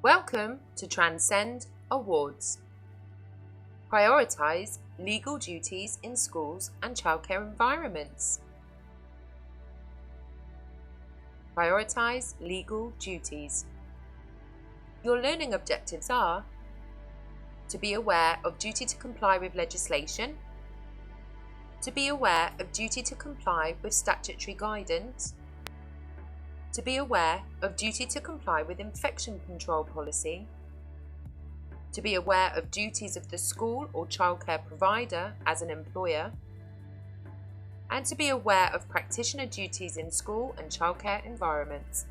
Welcome to Transcend Awards. Prioritise legal duties in schools and childcare environments. Prioritise legal duties. Your learning objectives are to be aware of duty to comply with legislation, to be aware of duty to comply with statutory guidance, to be aware of duty to comply with infection control policy, to be aware of duties of the school or childcare provider as an employer, and to be aware of practitioner duties in school and childcare environments.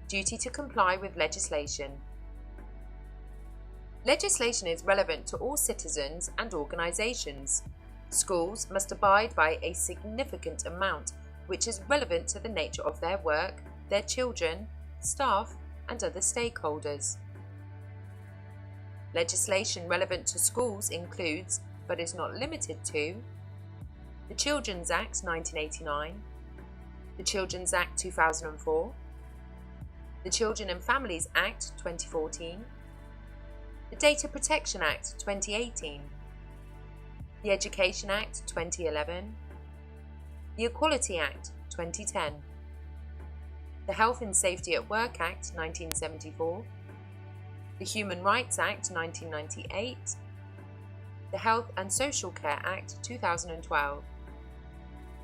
Duty to comply with legislation. Legislation is relevant to all citizens and organisations. Schools must abide by a significant amount which is relevant to the nature of their work, their children, staff, and other stakeholders. Legislation relevant to schools includes, but is not limited to, the Children's Act 1989, the Children's Act 2004, the Children and Families Act 2014, the Data Protection Act 2018, the Education Act 2011, the Equality Act 2010, the Health and Safety at Work Act 1974, the Human Rights Act 1998, the Health and Social Care Act 2012,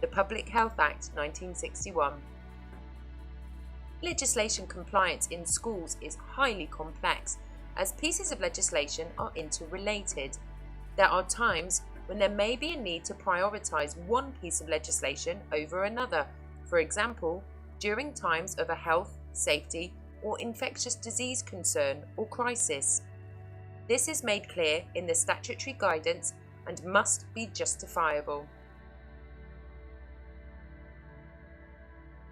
the Public Health Act 1961. Legislation compliance in schools is highly complex as pieces of legislation are interrelated. There are times when there may be a need to prioritise one piece of legislation over another, for example, during times of a health, safety, or infectious disease concern or crisis. This is made clear in the statutory guidance and must be justifiable.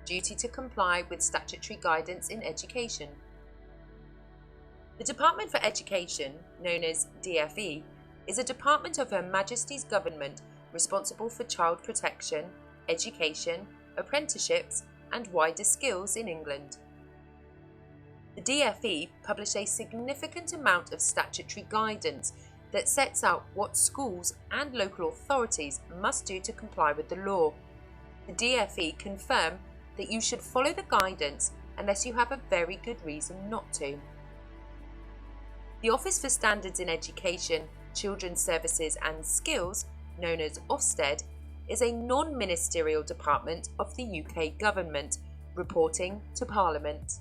Duty to comply with statutory guidance in education. The Department for Education, known as DfE, is a department of Her Majesty's Government responsible for child protection, education, apprenticeships, and wider skills in England. The DfE publish a significant amount of statutory guidance that sets out what schools and local authorities must do to comply with the law. The DfE confirm that you should follow the guidance unless you have a very good reason not to. The Office for Standards in Education, Children's Services and Skills, known as Ofsted, is a non-ministerial department of the UK Government, reporting to Parliament.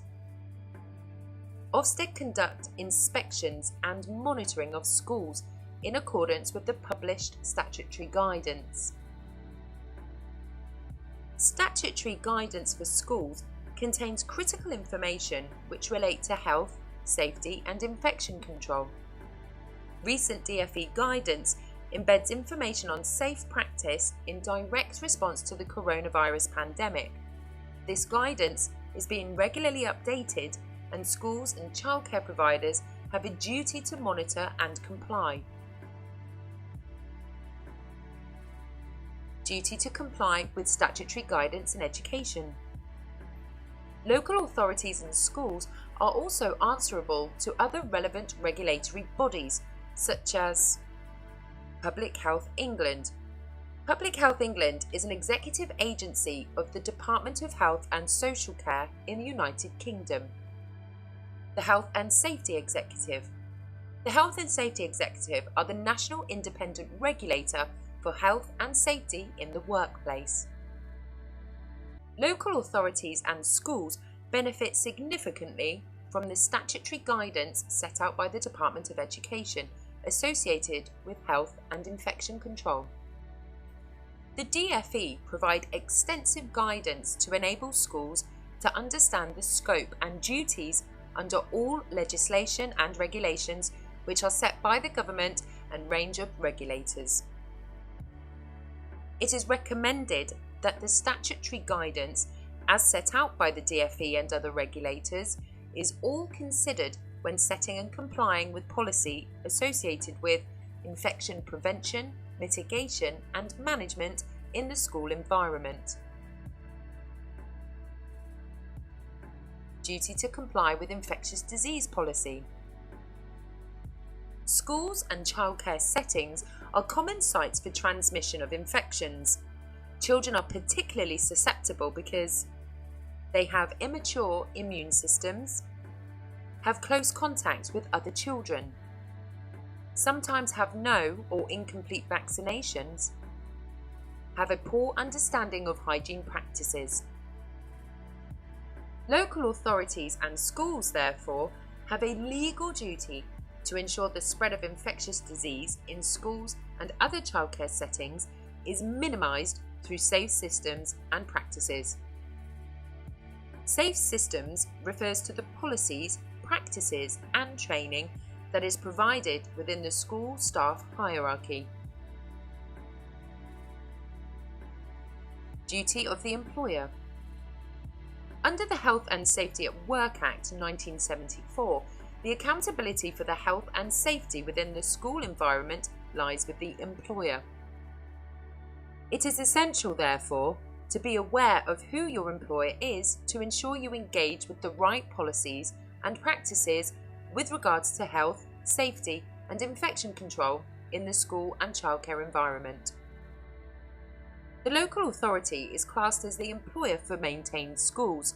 Ofsted conduct inspections and monitoring of schools in accordance with the published statutory guidance. Statutory guidance for schools contains critical information which relate to health, safety and infection control. Recent DfE guidance embeds information on safe practice in direct response to the coronavirus pandemic. This guidance is being regularly updated and schools and childcare providers have a duty to monitor and comply. Duty to comply with statutory guidance in education. Local authorities and schools are also answerable to other relevant regulatory bodies, such as Public Health England. Public Health England is an executive agency of the Department of Health and Social Care in the United Kingdom. The Health and Safety Executive. The Health and Safety Executive are the national independent regulator for health and safety in the workplace. Local authorities and schools benefit significantly from the statutory guidance set out by the Department of Education associated with health and infection control. The DfE provide extensive guidance to enable schools to understand the scope and duties under all legislation and regulations which are set by the government and range of regulators. It is recommended that the statutory guidance, as set out by the DfE and other regulators, is all considered when setting and complying with policy associated with infection prevention, mitigation and management in the school environment. duty to comply with infectious disease policy. Schools and childcare settings are common sites for transmission of infections. Children are particularly susceptible because they have immature immune systems, have close contact with other children, sometimes have no or incomplete vaccinations, have a poor understanding of hygiene practices. Local authorities and schools, therefore, have a legal duty to ensure the spread of infectious disease in schools and other childcare settings is minimised through safe systems and practices. Safe systems refers to the policies, practices and training that is provided within the school staff hierarchy. Duty of the employer. Under the Health and Safety at Work Act 1974, the accountability for the health and safety within the school environment lies with the employer. It is essential, therefore, to be aware of who your employer is to ensure you engage with the right policies and practices with regards to health, safety and infection control in the school and childcare environment. The local authority is classed as the employer for maintained schools.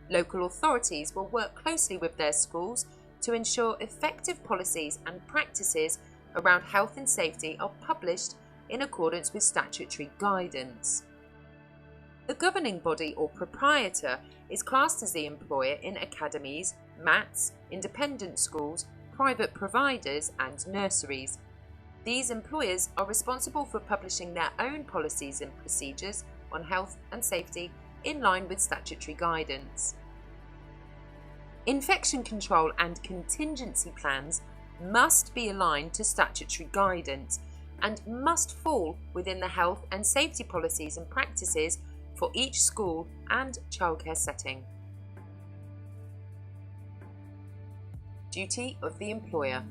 Local authorities will work closely with their schools to ensure effective policies and practices around health and safety are published in accordance with statutory guidance. The governing body or proprietor is classed as the employer in academies, MATs, independent schools, private providers and nurseries. These employers are responsible for publishing their own policies and procedures on health and safety in line with statutory guidance. Infection control and contingency plans must be aligned to statutory guidance and must fall within the health and safety policies and practices for each school and childcare setting. Duty of the employer.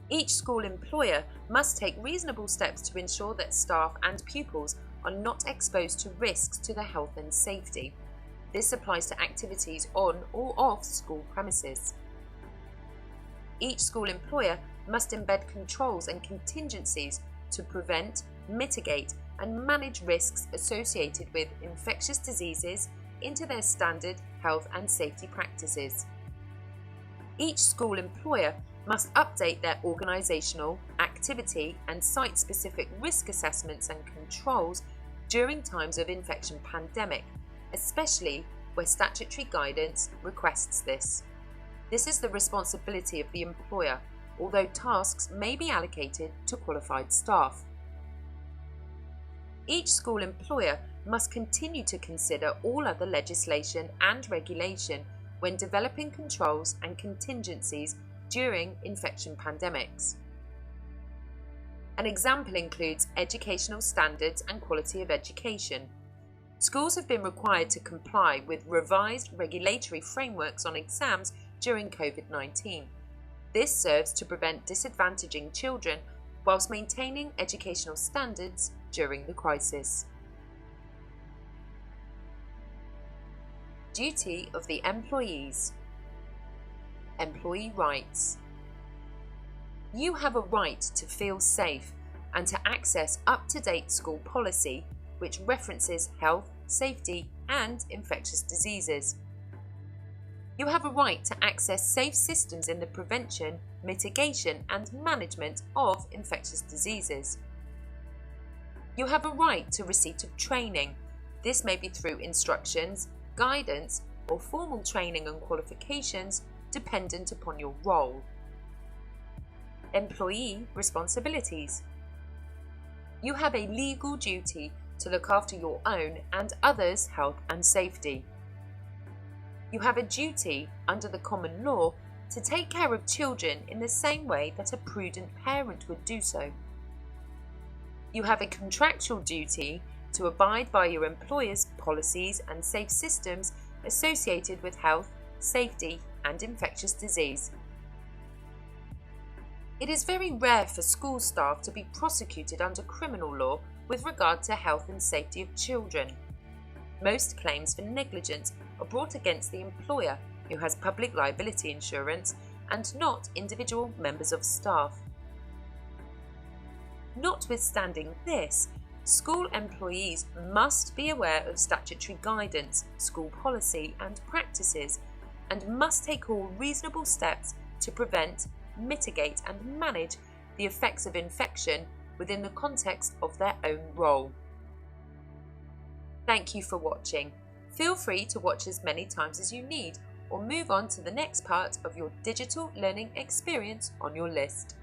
Each school employer must take reasonable steps to ensure that staff and pupils are not exposed to risks to their health and safety. This applies to activities on or off school premises. Each school employer must embed controls and contingencies to prevent, mitigate and manage risks associated with infectious diseases into their standard health and safety practices. Each school employer must update their organisational, activity and site-specific risk assessments and controls during times of infection pandemic, especially where statutory guidance requests this. This is the responsibility of the employer, although tasks may be allocated to qualified staff. Each school employer must continue to consider all other legislation and regulation when developing controls and contingencies during infection pandemics. An example includes educational standards and quality of education. Schools have been required to comply with revised regulatory frameworks on exams during COVID-19. This serves to prevent disadvantaging children whilst maintaining educational standards during the crisis. Duty of the employees. Employee rights. You have a right to feel safe and to access up-to-date school policy which references health, safety and infectious diseases. You have a right to access safe systems in the prevention, mitigation and management of infectious diseases. You have a right to receipt of training. This may be through instructions, guidance or formal training and qualifications dependent upon your role. Employee responsibilities. You have a legal duty to look after your own and others' health and safety. You have a duty under the common law to take care of children in the same way that a prudent parent would do so. You have a contractual duty to abide by your employer's policies and safe systems associated with health, safety and infectious disease. It is very rare for school staff to be prosecuted under criminal law with regard to health and safety of children. Most claims for negligence are brought against the employer who has public liability insurance and not individual members of staff. Notwithstanding this, school employees must be aware of statutory guidance, school policy and practices, and must take all reasonable steps to prevent, mitigate and manage the effects of infection within the context of their own role. Thank you for watching. Feel free to watch as many times as you need, or move on to the next part of your digital learning experience on your list.